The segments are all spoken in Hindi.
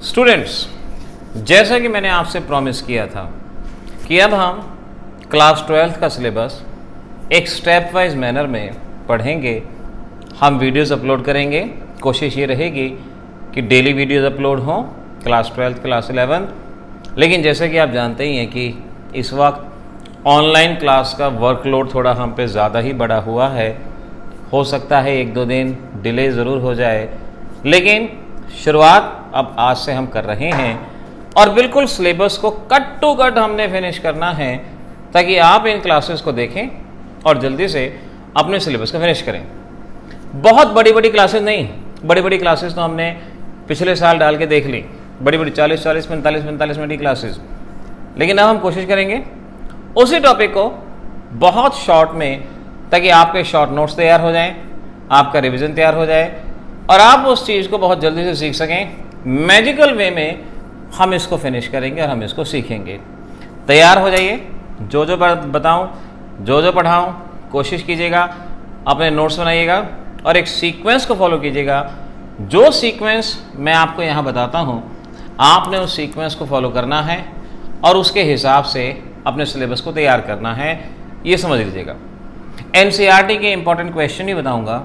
स्टूडेंट्स, जैसा कि मैंने आपसे प्रॉमिस किया था कि अब हम क्लास 12th का सिलेबस एक स्टेप वाइज मैनर में पढ़ेंगे। हम वीडियोस अपलोड करेंगे। कोशिश ये रहेगी कि डेली वीडियोस अपलोड हों क्लास 12th क्लास 11th। लेकिन जैसे कि आप जानते ही हैं कि इस वक्त ऑनलाइन क्लास का वर्कलोड थोड़ा हम पे ज़्यादा ही बढ़ा हुआ है। हो सकता है 1-2 दिन डिले ज़रूर हो जाए, लेकिन शुरुआत अब आज से हम कर रहे हैं और बिल्कुल सिलेबस को कट टू कट हमने फिनिश करना है ताकि आप इन क्लासेस को देखें और जल्दी से अपने सिलेबस को फिनिश करें। बहुत बड़ी बड़ी क्लासेस नहीं, बड़ी बड़ी क्लासेस तो हमने पिछले साल डाल के देख ली, बड़ी बड़ी 40-40, 45-45 मिनट की क्लासेस। लेकिन अब हम कोशिश करेंगे उसी टॉपिक को बहुत शॉर्ट में, ताकि आपके शॉर्ट नोट्स तैयार हो जाएं, आपका रिवीजन तैयार हो जाए और आप उस चीज़ को बहुत जल्दी से सीख सकें। मैजिकल वे में हम इसको फिनिश करेंगे और हम इसको सीखेंगे। तैयार हो जाइए। जो जो बताऊं, जो जो पढ़ाऊं, कोशिश कीजिएगा, अपने नोट्स बनाइएगा और एक सीक्वेंस को फॉलो कीजिएगा। जो सीक्वेंस मैं आपको यहाँ बताता हूँ, आपने उस सीक्वेंस को फॉलो करना है और उसके हिसाब से अपने सिलेबस को तैयार करना है। ये समझ लीजिएगा। एनसीईआरटी के इंपॉर्टेंट क्वेश्चन ही बताऊँगा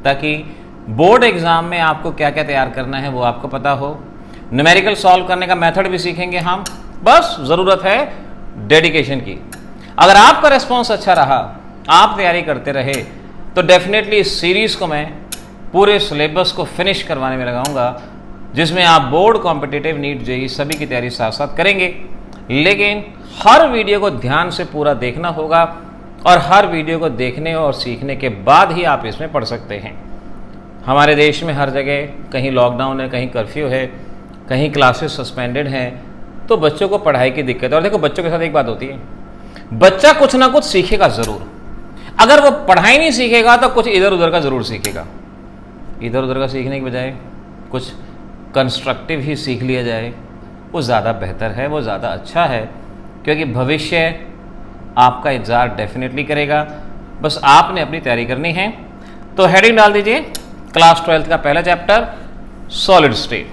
ताकि बोर्ड एग्जाम में आपको क्या क्या तैयार करना है वो आपको पता हो। न्यूमेरिकल सॉल्व करने का मेथड भी सीखेंगे हम। बस ज़रूरत है डेडिकेशन की। अगर आपका रिस्पॉन्स अच्छा रहा, आप तैयारी करते रहे, तो डेफिनेटली इस सीरीज़ को मैं पूरे सिलेबस को फिनिश करवाने में लगाऊंगा, जिसमें आप बोर्ड, कॉम्पिटिटिव, नीट, जेईई सभी की तैयारी साथ साथ करेंगे। लेकिन हर वीडियो को ध्यान से पूरा देखना होगा और हर वीडियो को देखने और सीखने के बाद ही आप इसमें पढ़ सकते हैं। हमारे देश में हर जगह कहीं लॉकडाउन है, कहीं कर्फ्यू है, कहीं क्लासेस सस्पेंडेड हैं, तो बच्चों को पढ़ाई की दिक्कत है। और देखो, बच्चों के साथ एक बात होती है, बच्चा कुछ ना कुछ सीखेगा ज़रूर। अगर वो पढ़ाई नहीं सीखेगा तो कुछ इधर उधर का ज़रूर सीखेगा। इधर उधर का सीखने की बजाय कुछ कंस्ट्रक्टिव ही सीख लिया जाए, वो ज़्यादा बेहतर है, वो ज़्यादा अच्छा है, क्योंकि भविष्य आपका इंतज़ार डेफिनेटली करेगा। बस आपने अपनी तैयारी करनी है। तो हेडिंग डाल दीजिए, क्लास 12th का पहला चैप्टर सॉलिड स्टेट।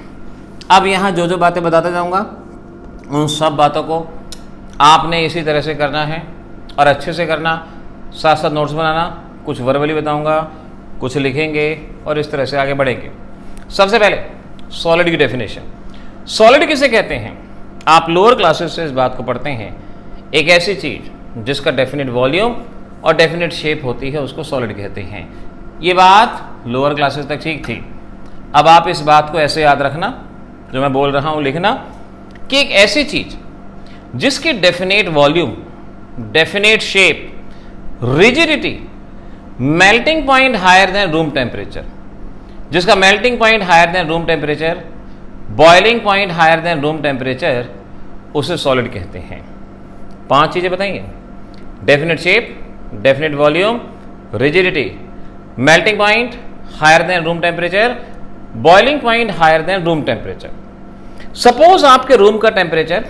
अब यहाँ जो जो बातें बताता जाऊँगा, उन सब बातों को आपने इसी तरह से करना है और अच्छे से करना। साथ साथ नोट्स बनाना, कुछ वर्बली बताऊँगा, कुछ लिखेंगे और इस तरह से आगे बढ़ेंगे। सबसे पहले सॉलिड की डेफिनेशन। सॉलिड किसे कहते हैं? आप लोअर क्लासेस से इस बात को पढ़ते हैं। एक ऐसी चीज़ जिसका डेफिनेट वॉल्यूम और डेफिनेट शेप होती है, उसको सॉलिड कहते हैं। ये बात लोअर क्लासेस तक ठीक थी। अब आप इस बात को ऐसे याद रखना, जो मैं बोल रहा हूँ लिखना, कि एक ऐसी चीज़ जिसकी definite volume, definite shape, rigidity, melting point higher than room temperature, जिसका melting point higher than room temperature, boiling point higher than room temperature, उसे सॉलिड कहते हैं। 5 चीज़ें बताएंगे: definite shape, definite volume, rigidity, melting point higher than room temperature, boiling point higher than room temperature. Suppose आपके रूम का टेम्परेचर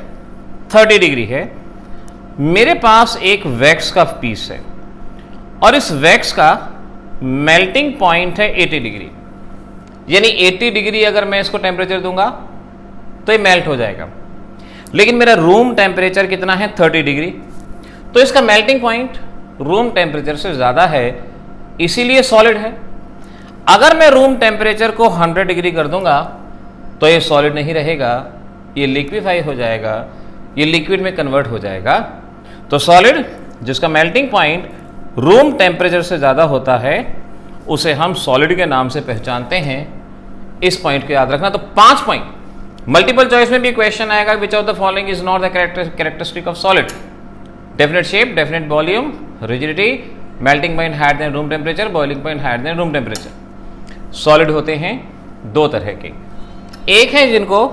30 डिग्री है, मेरे पास एक वैक्स का पीस है और इस वैक्स का मेल्टिंग पॉइंट है 80 डिग्री। यानी 80 डिग्री अगर मैं इसको टेम्परेचर दूंगा तो ये मेल्ट हो जाएगा। लेकिन मेरा रूम टेम्परेचर कितना है? 30 डिग्री। तो इसका मेल्टिंग पॉइंट रूम टेम्परेचर से ज़्यादा है, इसीलिए सॉलिड है। अगर मैं रूम टेम्परेचर को 100 डिग्री कर दूंगा तो ये सॉलिड नहीं रहेगा, ये लिक्विफाई हो जाएगा, ये लिक्विड में कन्वर्ट हो जाएगा। तो सॉलिड जिसका मेल्टिंग पॉइंट रूम टेम्परेचर से ज़्यादा होता है, उसे हम सॉलिड के नाम से पहचानते हैं। इस पॉइंट को याद रखना। तो 5 पॉइंट। मल्टीपल चॉइस में भी क्वेश्चन आएगा, which of the following is not the characteristic of solid? Definite shape, definite volume, rigidity, melting point higher than room temperature, boiling point higher than room temperature. Solid होते हैं 2 तरह के। एक है जिनको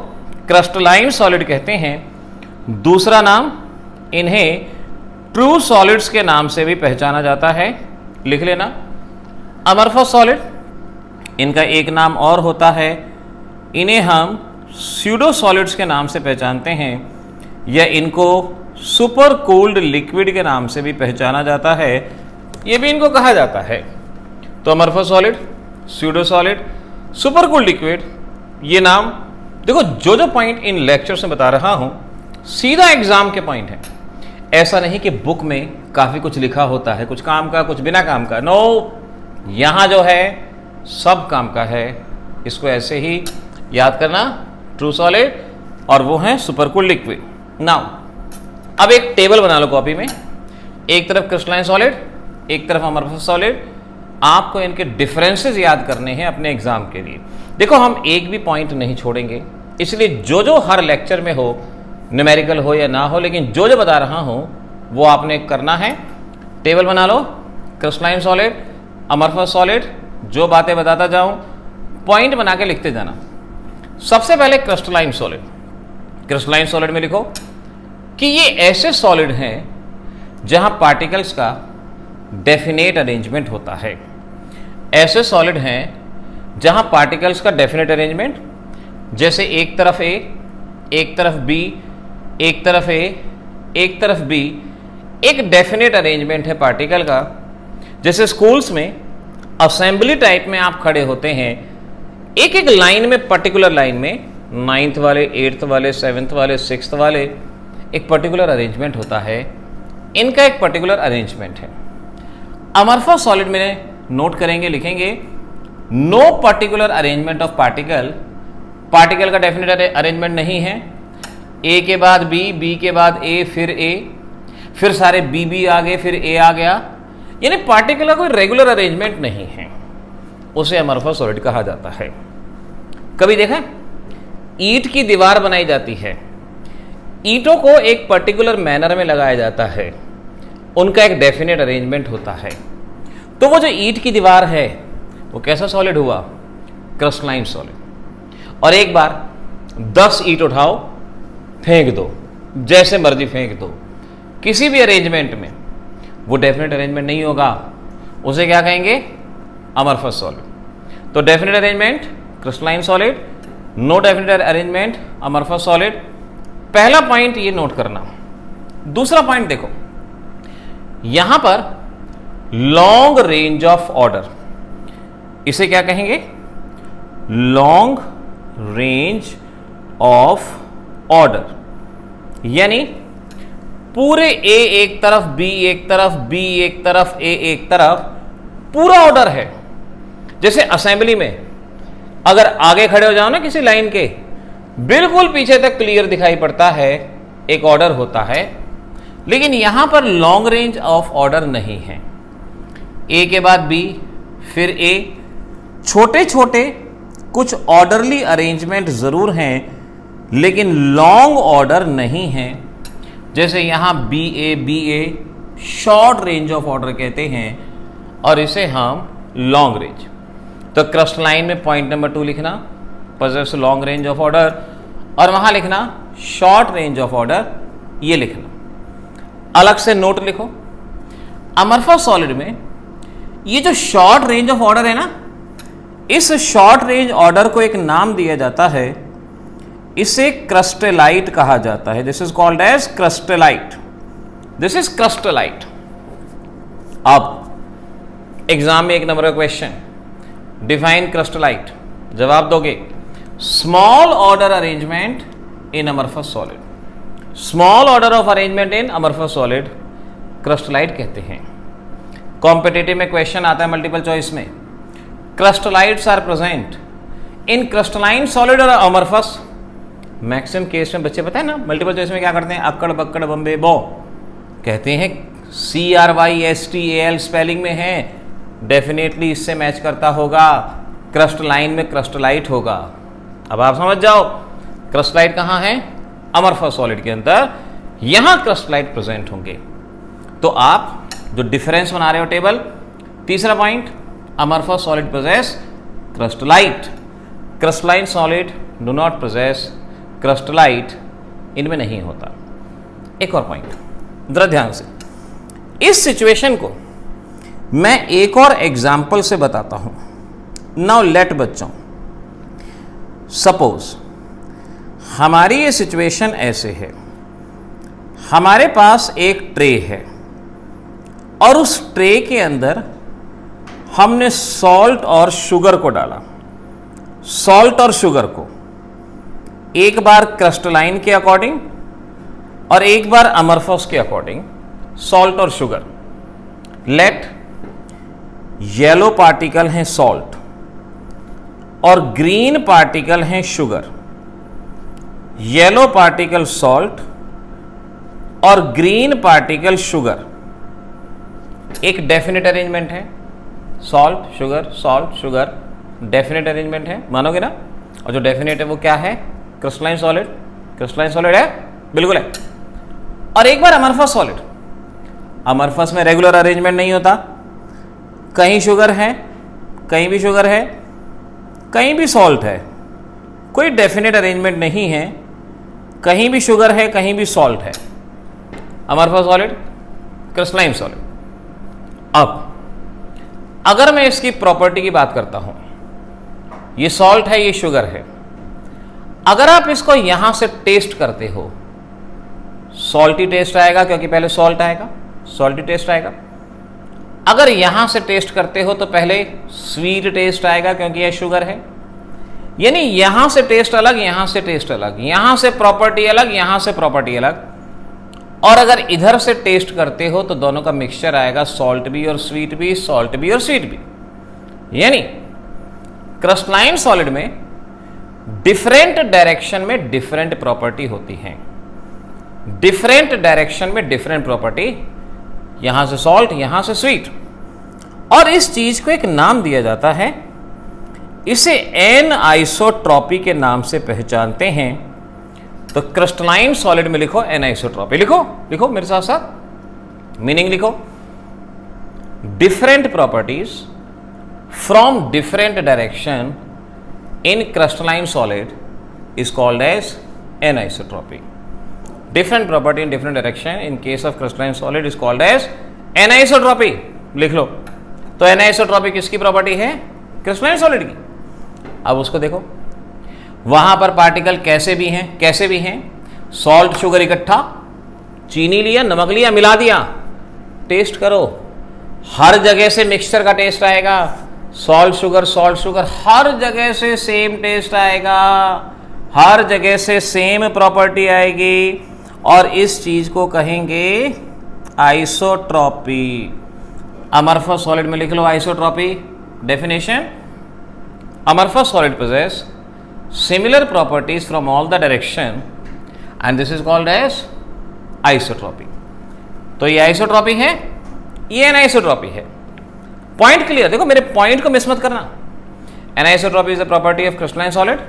क्रिस्टलाइन सॉलिड कहते हैं, दूसरा नाम इन्हें ट्रू सॉलिड्स के नाम से भी पहचाना जाता है। लिख लेना, अमorphous सॉलिड, इनका एक नाम और होता है, इन्हें हम स्यूडो सॉलिड्स के नाम से पहचानते हैं, या इनको सुपर कूल्ड लिक्विड के नाम से भी पहचाना जाता है, ये भी इनको कहा जाता है। तो amorphous solid, pseudo solid, super cooled liquid, ये नाम देखो जो जो पॉइंट इन लेक्चर से बता रहा हूं सीधा एग्जाम के पॉइंट है। ऐसा नहीं कि बुक में काफी कुछ लिखा होता है, कुछ काम का कुछ बिना काम का। नो, यहां जो है सब काम का है। इसको ऐसे ही याद करना, ट्रू सॉलिड और वो है सुपरकूल्ड लिक्विड। नाउ अब एक टेबल बना लो कॉपी में, एक तरफ क्रिस्टलाइन सॉलिड, एक तरफ अमरफस सॉलिड। आपको इनके डिफरेंसेस याद करने हैं अपने एग्जाम के लिए। देखो हम एक भी पॉइंट नहीं छोड़ेंगे, इसलिए जो जो हर लेक्चर में हो, न्यूमेरिकल हो या ना हो, लेकिन जो जो बता रहा हूं वो आपने करना है। टेबल बना लो, क्रिस्टलाइन सॉलिड, अमरफस सॉलिड, जो बातें बताता जाऊं पॉइंट बना के लिखते जाना। सबसे पहले क्रिस्टलाइन सॉलिड। क्रिस्टलाइन सॉलिड में लिखो कि ये ऐसे सॉलिड हैं जहां पार्टिकल्स का डेफिनेट अरेंजमेंट होता है। ऐसे सॉलिड हैं जहां पार्टिकल्स का डेफिनेट अरेंजमेंट, जैसे एक तरफ ए, एक तरफ बी, एक तरफ ए, एक तरफ बी, एक डेफिनेट अरेंजमेंट है पार्टिकल का। जैसे स्कूल्स में असेंबली टाइप में आप खड़े होते हैं, एक एक लाइन में, पर्टिकुलर लाइन में, 9th वाले, 8th वाले, 7th वाले, 6th वाले, एक पर्टिकुलर अरेंजमेंट होता है। इनका एक पर्टिकुलर अरेंजमेंट है। अमरफस सॉलिड में नोट करेंगे, लिखेंगे no particular arrangement of particle. Particle का डेफिनेट अरेंजमेंट नहीं है। ए के बाद बी, बी के बाद ए, फिर ए, फिर सारे बी बी आ गए, फिर ए आ गया, यानी पार्टिकल का कोई रेगुलर अरेंजमेंट नहीं है। उसे अमरफस सॉलिड कहा जाता है। कभी देखा ईंट की दीवार बनाई जाती है, ईंटों को एक पर्टिकुलर मैनर में लगाया जाता है, उनका एक डेफिनेट अरेंजमेंट होता है। तो वो जो ईंट की दीवार है वो कैसा सॉलिड हुआ? Crystalline solid. और एक बार 10 ईंट उठाओ, फेंक दो, जैसे मर्जी फेंक दो, किसी भी अरेंजमेंट में, वो डेफिनेट अरेंजमेंट नहीं होगा। उसे क्या कहेंगे? Amorphous solid. तो definite arrangement crystalline solid, no definite arrangement amorphous solid. पहला पॉइंट ये नोट करना। दूसरा पॉइंट देखो, यहां पर लॉन्ग रेंज ऑफ ऑर्डर, इसे क्या कहेंगे? लॉन्ग रेंज ऑफ ऑर्डर, यानी पूरे ए एक तरफ, बी एक तरफ, बी एक तरफ, ए एक तरफ, पूरा ऑर्डर है। जैसे असेंबली में अगर आगे खड़े हो जाओ ना किसी लाइन के, बिल्कुल पीछे तक क्लियर दिखाई पड़ता है, एक ऑर्डर होता है। लेकिन यहां पर लॉन्ग रेंज ऑफ ऑर्डर नहीं है। ए के बाद बी, फिर ए, छोटे छोटे कुछ ऑर्डरली अरेंजमेंट जरूर हैं, लेकिन लॉन्ग ऑर्डर नहीं है। जैसे यहां B A, short range of order कहते हैं और इसे हम लॉन्ग रेंज। तो क्रिस्टलाइन में पॉइंट नंबर 2 लिखना, possess long range of order, और वहां लिखना शॉर्ट रेंज ऑफ ऑर्डर, ये लिखना। अलग से नोट लिखो, अमरफस सॉलिड में ये जो शॉर्ट रेंज ऑफ ऑर्डर है ना, इस शॉर्ट रेंज ऑर्डर को एक नाम दिया जाता है, इसे क्रिस्टलाइट कहा जाता है। This is called as crystallite. This is crystallite. अब एग्जाम में 1 नंबर का क्वेश्चन, डिफाइन क्रिस्टलाइट, जवाब दोगे small order arrangement in amorphous solid. Small order of arrangement in amorphous solid crystallite कहते हैं। कॉम्पिटिटिव में क्वेश्चन आता है मल्टीपल चॉइस में, crystallites are present in crystalline solid और अमरफस। मैक्सिमम केस में बच्चे पता है ना मल्टीपल चॉइस में क्या करते हैं? अक्कड़ बक्कड़ बम्बे बो कहते हैं, CRYSTAL स्पेलिंग में है, डेफिनेटली इससे मैच करता होगा, क्रिस्टलाइन में क्रिस्टलाइट होगा। अब आप समझ जाओ क्रिस्टलाइट कहां है? अमरफस सॉलिड के अंदर, यहां क्रिस्टलाइट प्रेजेंट होंगे। तो आप जो डिफरेंस बना रहे हो टेबल, तीसरा point, amorphous solid possess crystallite, crystalline solid do not possess crystallite, इनमें नहीं होता। एक और पॉइंट जरा ध्यान से, इस सिचुएशन को मैं एक और एग्जाम्पल से बताता हूं। नाउ लेट बच्चों, सपोज हमारी ये सिचुएशन ऐसे है, हमारे पास एक ट्रे है और उस ट्रे के अंदर हमने सॉल्ट और शुगर को डाला, सॉल्ट और शुगर को। एक बार क्रिस्टलाइन के अकॉर्डिंग और एक बार अमरफस के अकॉर्डिंग सॉल्ट और शुगर। लेट येलो पार्टिकल हैं सॉल्ट और ग्रीन पार्टिकल हैं शुगर। येलो पार्टिकल सॉल्ट और ग्रीन पार्टिकल शुगर, एक डेफिनेट अरेंजमेंट है। सॉल्ट शुगर डेफिनेट अरेंजमेंट है, मानोगे ना? और जो डेफिनेट है वो क्या है? क्रिस्टलाइन सॉलिड है, बिल्कुल है। और एक बार अमरफस सॉलिड। अमरफस में रेगुलर अरेंजमेंट नहीं होता, कहीं शुगर है, कहीं भी शुगर है, कहीं भी सॉल्ट है, कोई डेफिनेट अरेंजमेंट नहीं है, कहीं भी शुगर है, कहीं भी सॉल्ट है। Amorphous solid, crystalline solid. अब अगर मैं इसकी प्रॉपर्टी की बात करता हूं, ये सॉल्ट है, ये शुगर है, अगर आप इसको यहां से टेस्ट करते हो, सॉल्टी टेस्ट आएगा क्योंकि पहले सॉल्ट आएगा, सॉल्टी टेस्ट आएगा। अगर यहां से टेस्ट करते हो तो पहले स्वीट टेस्ट आएगा क्योंकि यह शुगर है। यानी यहां से टेस्ट अलग, यहां से टेस्ट अलग, यहां से प्रॉपर्टी अलग, यहां से प्रॉपर्टी अलग। और अगर इधर से टेस्ट करते हो तो दोनों का मिक्सचर आएगा, सॉल्ट भी और स्वीट भी, सॉल्ट भी और स्वीट भी। यानी क्रिस्टलाइन सॉलिड में डिफरेंट डायरेक्शन में डिफरेंट प्रॉपर्टी होती हैं, डिफरेंट डायरेक्शन में डिफरेंट प्रॉपर्टी, यहां से सॉल्ट, यहां से स्वीट। और इस चीज को एक नाम दिया जाता है, इसे एन आइसोट्रॉपी के नाम से पहचानते हैं। तो क्रिस्टलाइन सॉलिड में लिखो एन आइसोट्रॉपी, लिखो मेरे साथ साथ मीनिंग लिखो। Different properties from different direction in crystalline solid is called as anisotropy. Different property in different direction in case of crystalline solid is called as anisotropy. लिख लो। तो anisotropy किसकी प्रॉपर्टी है? क्रिस्टलाइन सॉलिड की। अब उसको देखो, वहां पर पार्टिकल कैसे भी हैं, सॉल्ट शुगर इकट्ठा, चीनी लिया, नमक लिया, मिला दिया, टेस्ट करो, हर जगह से मिक्सचर का टेस्ट आएगा, सॉल्ट शुगर हर जगह से सेम टेस्ट आएगा, हर जगह से सेम प्रॉपर्टी आएगी, और इस चीज को कहेंगे आइसोट्रॉपी। अमरफस सॉलिड में लिख लो आइसोट्रॉपी डेफिनेशन। अमरफस सॉलिड possess similar properties from all the direction and this is called as isotropy. तो ये आइसोट्रॉपी है, ये एनाइसोट्रॉपी है। Point clear? देखो मेरे पॉइंट को मिस मत करना। Anisotropy is the property of crystalline solid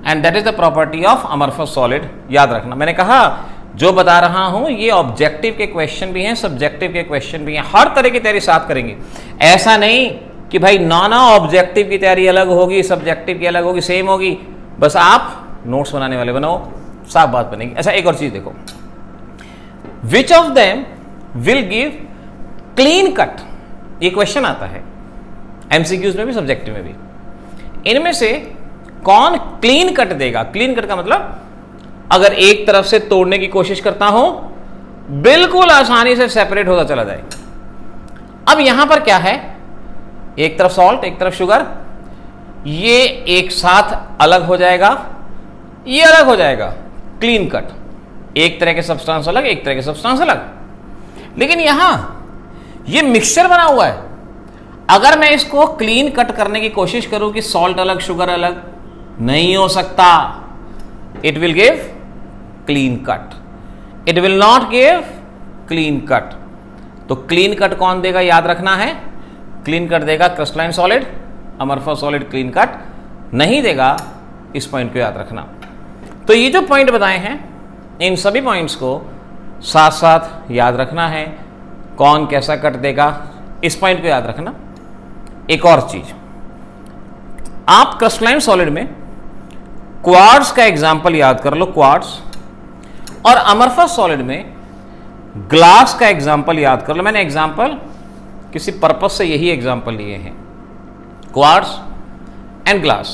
and that is the property of amorphous solid. याद रखना, मैंने कहा जो बता रहा हूं ये ऑब्जेक्टिव के क्वेश्चन भी हैं, सब्जेक्टिव के क्वेश्चन भी हैं, हर तरह की तैयारी साथ करेंगे। ऐसा नहीं कि भाई ना ऑब्जेक्टिव की तैयारी अलग होगी, सब्जेक्टिव की अलग होगी, सेम होगी, बस आप नोट्स बनाने वाले बनाओ, साफ बात बनेगी। अच्छा एक और चीज देखो, which of them will give clean cut, ये क्वेश्चन आता है एमसीक्यूज में भी, सब्जेक्टिव में भी। इनमें से कौन क्लीन कट देगा? क्लीन कट का मतलब अगर एक तरफ से तोड़ने की कोशिश करता हूं, बिल्कुल आसानी से सेपरेट होता चला जाए। अब यहां पर क्या है, एक तरफ सॉल्ट, एक तरफ शुगर, ये एक साथ अलग हो जाएगा, ये अलग हो जाएगा, क्लीन कट। एक तरह के सब्सटेंस अलग, एक तरह के सब्सटेंस अलग। लेकिन यहां ये मिक्सचर बना हुआ है, अगर मैं इसको क्लीन कट करने की कोशिश करूं कि सॉल्ट अलग शुगर अलग, नहीं हो सकता। It will give clean cut, it will not give clean cut. तो क्लीन कट कौन देगा याद रखना है, क्लीन कट देगा crystalline solid, amorphous solid clean cut नहीं देगा, इस पॉइंट को याद रखना। तो ये जो पॉइंट बताए हैं, इन सभी पॉइंट्स को साथ साथ याद रखना है, कौन कैसा कट देगा, इस पॉइंट को याद रखना। एक और चीज, आप क्रिस्टलाइन सॉलिड में क्वार्ट्ज का एग्जाम्पल याद कर लो, क्वार्ट्ज, और अमरफस सॉलिड में ग्लास का एग्जाम्पल याद कर लो। मैंने एग्जाम्पल किसी पर्पस से यही एग्जाम्पल लिए हैं, क्वार्ट्ज एंड ग्लास।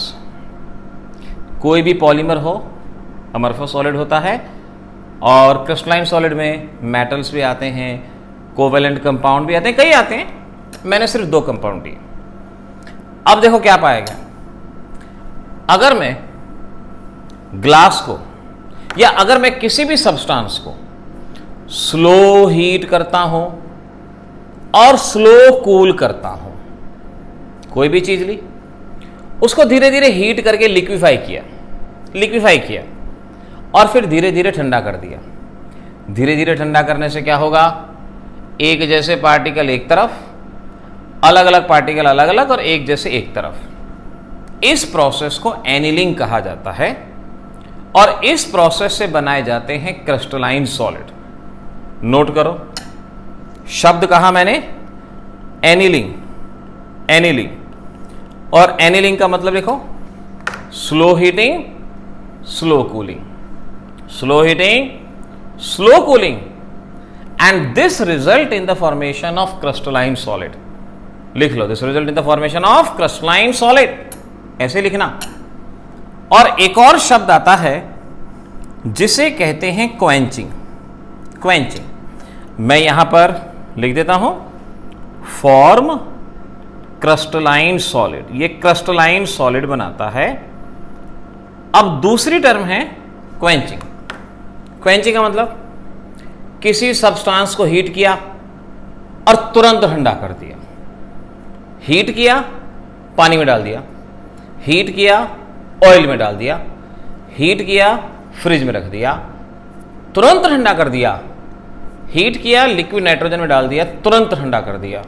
कोई भी पॉलीमर हो, अमरफस सॉलिड होता है, और क्रिस्टलाइन सॉलिड में मेटल्स भी आते हैं, कोवेलेंट कंपाउंड भी आते हैं, कई आते हैं, मैंने सिर्फ 2 कंपाउंड दिए। अब देखो क्या पाएगा, अगर मैं ग्लास को, या अगर मैं किसी भी सब्सटेंस को स्लो हीट करता हूं और स्लो कूल करता हूं, कोई भी चीज ली, उसको धीरे धीरे हीट करके लिक्विफाई किया और फिर धीरे धीरे ठंडा कर दिया। धीरे धीरे ठंडा करने से क्या होगा, एक जैसे पार्टिकल एक तरफ, अलग अलग पार्टिकल अलग अलग, और एक जैसे एक तरफ। इस प्रोसेस को एनीलिंग कहा जाता है और इस प्रोसेस से बनाए जाते हैं क्रिस्टलाइन सॉलिड। नोट करो, शब्द कहा मैंने एनीलिंग, और एनीलिंग का मतलब लिखो slow heating slow cooling, slow heating slow cooling, and this result in the formation of crystalline solid. लिख लो, this result in the formation of crystalline solid, ऐसे लिखना। और एक और शब्द आता है जिसे कहते हैं क्वेंचिंग। मैं यहां पर लिख देता हूं, फॉर्म क्रिस्टलाइन सॉलिड, ये क्रिस्टलाइन सॉलिड बनाता है। अब दूसरी टर्म है क्वेंचिंग। क्वेंचिंग का मतलब किसी सब्सटेंस को हीट किया और तुरंत ठंडा कर दिया। हीट किया, पानी में डाल दिया, हीट किया, ऑयल में डाल दिया, हीट किया, फ्रिज में रख दिया, तुरंत ठंडा कर दिया। हीट किया, लिक्विड नाइट्रोजन में डाल दिया, तुरंत ठंडा कर दिया।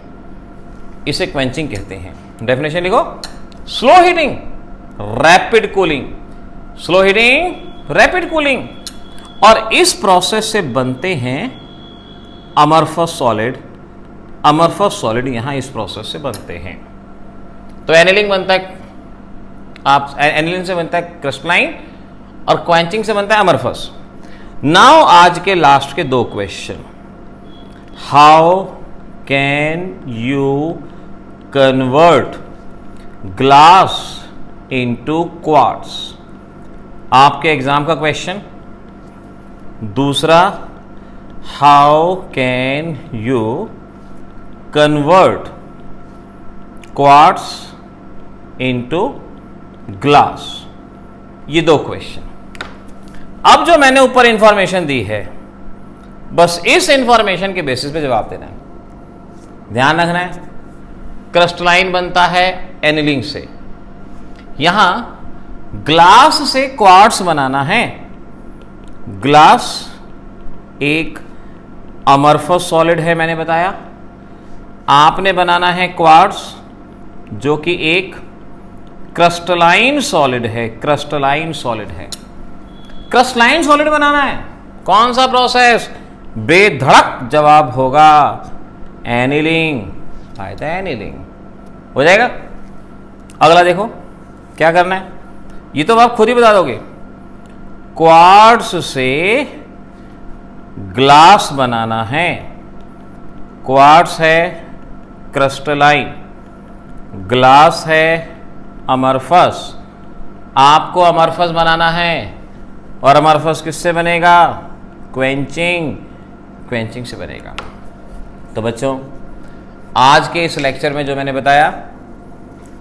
इसे क्वेंचिंग कहते हैं। डेफिनेशन लिखो, slow heating rapid cooling, slow heating rapid cooling. और इस प्रोसेस से बनते हैं अमरफस सॉलिड। अमरफस सॉलिड यहां इस प्रोसेस से बनते हैं। तो एनीलिंग बनता है, आप एनीलिंग से बनता है क्रिस्टलाइन और क्वेंचिंग से बनता है अमरफस। नाउ आज के लास्ट के दो question, how can you convert glass into quartz, आपके एग्जाम का क्वेश्चन। दूसरा, how can you convert quartz into glass, ये दो क्वेश्चन। अब जो मैंने ऊपर इंफॉर्मेशन दी है, बस इस इंफॉर्मेशन के बेसिस पे जवाब देना है। ध्यान रखना है, क्रिस्टलाइन बनता है एनीलिंग से, यहां ग्लास से क्वार्ट्ज बनाना है। ग्लास एक अमरफस सॉलिड है, मैंने बताया। आपने बनाना है क्वार्ट्ज, जो कि एक क्रिस्टलाइन सॉलिड है। क्रिस्टलाइन सॉलिड है, क्रिस्टलाइन सॉलिड बनाना है। कौन सा प्रोसेस? बेधड़क जवाब होगा एनीलिंग। फायदा एनीलिंग हो जाएगा। अगला देखो क्या करना है, ये तो आप खुद ही बता दोगे। क्वार्ट्ज से ग्लास बनाना है। क्वार्ट्ज है क्रिस्टलाइन, ग्लास है अमरफस। आपको अमरफस बनाना है, और अमरफस किससे बनेगा? क्वेंचिंग से बनेगा। तो बच्चों, आज के इस लेक्चर में जो मैंने बताया,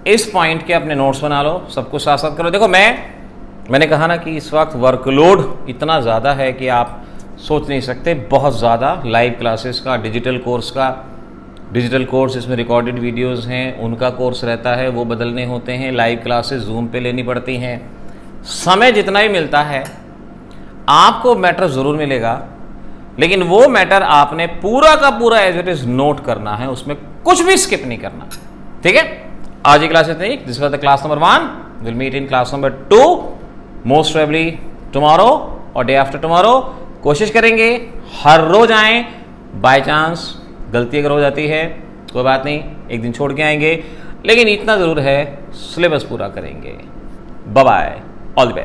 इस पॉइंट के अपने नोट्स बना लो, सब कुछ साथ साथ करो। देखो, मैंने कहा ना कि इस वक्त वर्कलोड इतना ज़्यादा है कि आप सोच नहीं सकते। बहुत ज़्यादा लाइव क्लासेस का, डिजिटल कोर्स, इसमें रिकॉर्डेड वीडियोस हैं, उनका कोर्स रहता है, वो बदलने होते हैं। लाइव क्लासेस जूम पे लेनी पड़ती हैं। समय जितना भी मिलता है, आपको मैटर ज़रूर मिलेगा, लेकिन वो मैटर आपने पूरा का पूरा एज इट इज़ नोट करना है, उसमें कुछ भी स्किप नहीं करना। ठीक है, आज की क्लास इतनी। This was the class number 1। Will meet in class number 2 most probably tomorrow और डे आफ्टर टुमारो। कोशिश करेंगे हर रोज आएं। बाय चांस गलती अगर हो जाती है, कोई बात नहीं, एक दिन छोड़ के आएंगे, लेकिन इतना जरूर है, सिलेबस पूरा करेंगे। Bye bye, all the best.